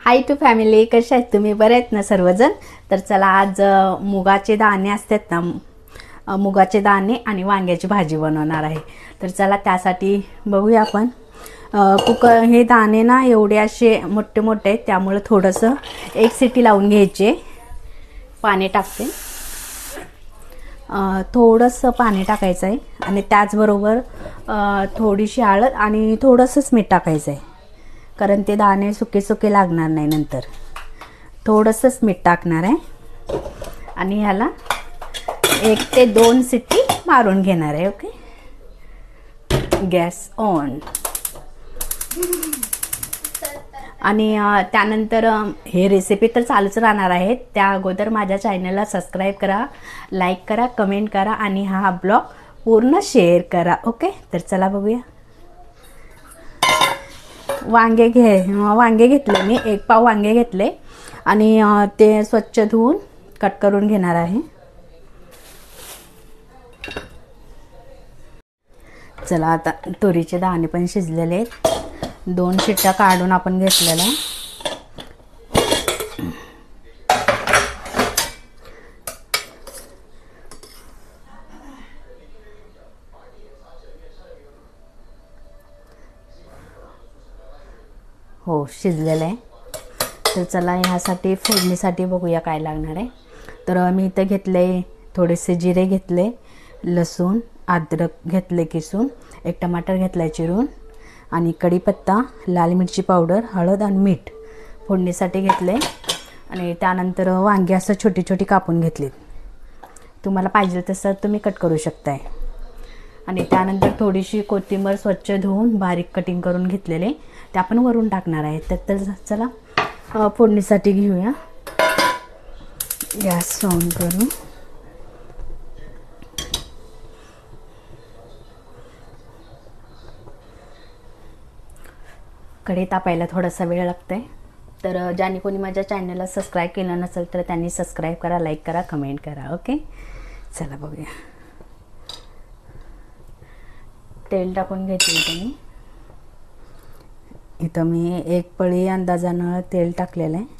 High to family, कशा आहेत तुम्ही? बरे आहेत ना सर्वजण? तर चला आज मुगाचे दाणे असतात ना, मुगाचे दाणे आणि वांग्याची भाजी बनवणार आहे. तर चला त्यासाठी बघूया आपण. कुकर हे दाणे ना एवढे असे मोठे मोठे आहेत, त्यामुळे थोडंसं एक सिटी लावून घ्यायचे. पाणी टाकते, थोडंसं पाणी टाकायचं आहे आणि त्याचबरोबर थोडीशी हळद आणि थोडंसंच मीठ टाकायचं आहे, कारण ते दाणे सुके सुके लागणार नाही. नंतर थोडंसंच मीठ टाकणार आहे आणि ह्याला 1 ते 2 शिट्टी मारून घेणार आहे. Okay, gas on. आणि त्यानंतर हे रेसिपी तर चालूच राहणार आहे. त्या अगोदर माझ्या चॅनलला सबस्क्राईब करा, लाईक करा, कमेंट करा आणि हा ब्लॉग पूर्ण शेअर करा. ओके, तर चला बघूया. वांगे घेतले मी, 1 पाव वांगे घेतले आणि ते स्वच्छ धुवून कट करून घेणार आहे. चला आता तुरीचे दाणे पण शिजलेले आहेत. 2 शिट्ट्या काढून आपण घेतलेला. हो, शिजलेलं आहे. तर चला ह्यासाठी फोडणीसाठी बघूया काय लागणार आहे. तर मी इथं घेतले थोडेसे जिरे घेतले, लसूण, अद्रक घेतले किसून, 1 टमाटर घेतला चिरून आणि कढीपत्ता, लाल मिरची पावडर, हळद आणि मीठ फोडणीसाठी घेतले. आणि त्यानंतर वांगी असं छोटी छोटी कापून घेतलीत. तुम्हाला पाहिजे तसं तुम्ही कट करू शकताय. आणि त्यानंतर थोडीशी कोथिंबीर स्वच्छ धुवून बारीक कटिंग करून घेतलेले ते आपण वरून टाकणार आहे. तर चला फोडणीसाठी घेऊया. गॅस ऑन करू. कढई तापायला थोडासा वेळ लागतंय. तर ज्याने कोणी माझ्या चॅनलला सबस्क्राईब केलं नसेल तर त्यांनी सबस्क्राईब करा, लाईक करा, कमेंट करा. ओके, चला बघूया. तेल टाकून घेतले मी. इथं मी 1 पळी अंदाजानं तेल टाकलेलं आहे.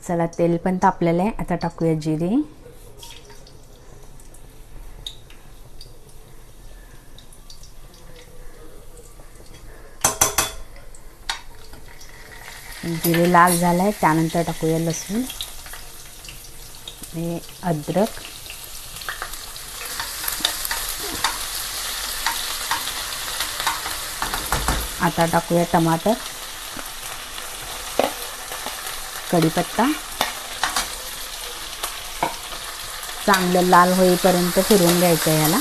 चला तेल पण तापलेलं आहे. आता टाकूया जिरे, जिरे लाल झालं आहे. त्यानंतर टाकूया लसूण आणि अद्रक, आता टाकूया टमाटर, कढीपत्ता. चांगलं लाल होईपर्यंत फिरवून घ्यायचं आहे ह्याला.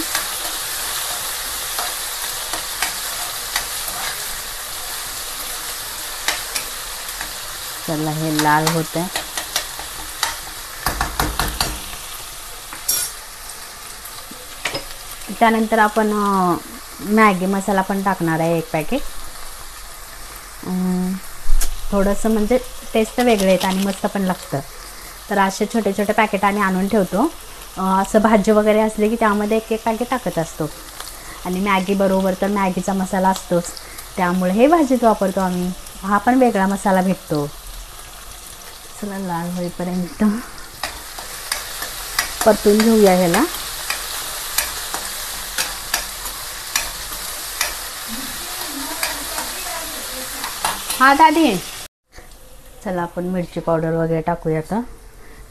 चला हे लाल होतं. त्यानंतर आपण मॅगी मसाला पण टाकणार आहे 1 पॅकेट. थोडंसं म्हणजे टेस्ट वेगळे आहेत आणि मस्त पण लागतं. तर असे छोटे छोटे पॅकेट आम्ही आणून ठेवतो. असं भाजी वगैरे असले की त्यामध्ये 1 पॅकेट टाकत असतो. आणि मॅगी बरोबर तर मॅगीचा मसाला असतोच, त्यामुळे हे भाजीत वापरतो आम्ही. हा पण वेगळा मसाला भेटतो. चला लाल होईपर्यंत परतून घेऊया ह्याला. हा दादी, चला आपण मिरची पावडर वगैरे टाकूया. आता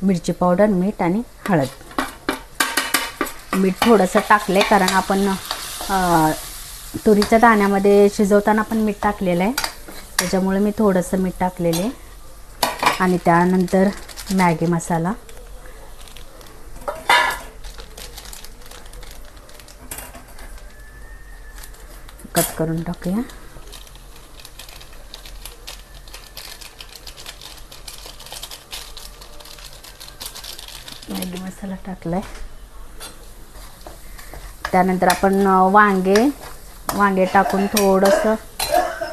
मिरची पावडर, मीठ आणि हळद. मीठ थोडंसं टाकले कारण आपण तुरीच्या दाण्यामध्ये शिजवताना पण मीठ टाकलेलं आहे, त्याच्यामुळे मी थोडंसं मीठ टाकलेले. आणि त्यानंतर मॅगी मसाला, कट करून टाकूया. मॅगी मसाला टाकलाय. त्यानंतर आपण वांगे टाकून थोडंसं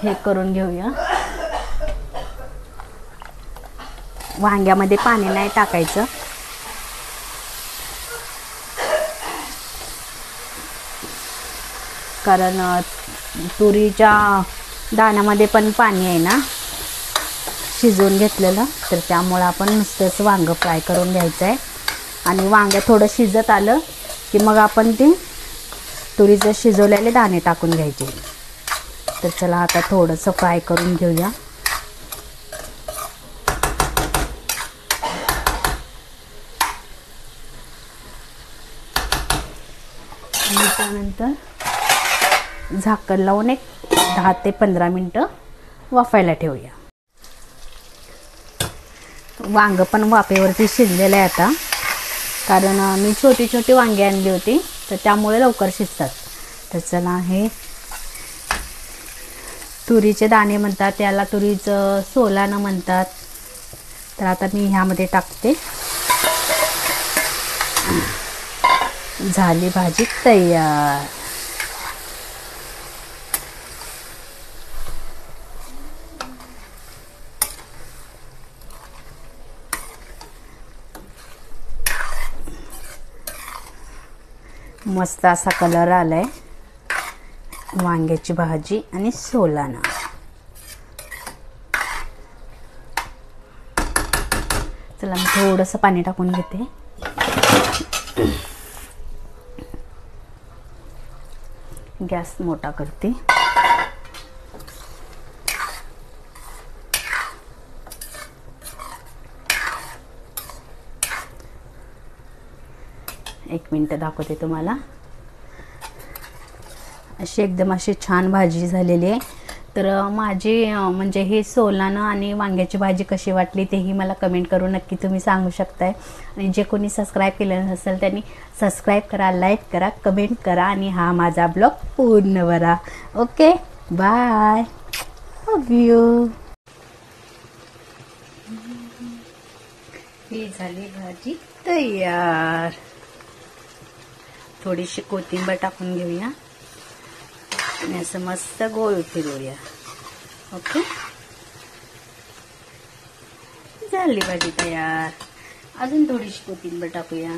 हे करून घेऊया. वांग्यामध्ये पाणी नाही टाकायचं. कारण तुरीच्या दाण्यामध्ये पण पाणी आहे ना शिजवून घेतलेलं, तर त्यामुळे आपण नुसतंच वांगं फ्राय करून घ्यायचं आहे. आणि वांगं थोडं शिजत आलं की मग आपण ते तुरीचं शिजवलेले दाणे टाकून घ्यायचे. तर चला आता थोडंसं फ्राय करून घेऊया. आणि त्यानंतर झाकण लावून एक 10 ते 15 मिनटं वाफायला ठेवूया. वांगं पण वाफेवरती शिजलेलं आहे आता, कारण मी छोटी छोटी वांगी आणली होती तर त्यामुळे लवकर शिजतात. तर चला, हे तुरीचे दाणे म्हणतात, त्याला तुरीचं सोलानं म्हणतात. तर आता मी ह्यामध्ये टाकते. झाली भाजी तयार. मस्त असा कलर आलाय. वांग्याची भाजी आणि सोलाना. चला, मी थोडंसं पाणी टाकून घेते. गॅस मोठा करते. एक मिनिट दाखवते तुम्हाला. अशी एकदम अशी छान भाजी झालेली आहे. तर माझी म्हणजे हे सोलानं आणि वांग्याची भाजी कशी वाटली तेही मला कमेंट करून नक्की तुम्ही सांगू शकताय. आणि जे कोणी सबस्क्राईब केलं नसेल त्यांनी सबस्क्राईब करा, लाईक करा, कमेंट करा आणि हा माझा ब्लॉग पूर्ण करा. Okay, bye, love you. ही झाली भाजी तयार. थोडीशी कोथिंबीर टाकून घेऊया आणि असं मस्त गोल फिरवूया. ओके, झाली भाजी तयार. अजून थोडीशी कोथिंबीर टाकूया.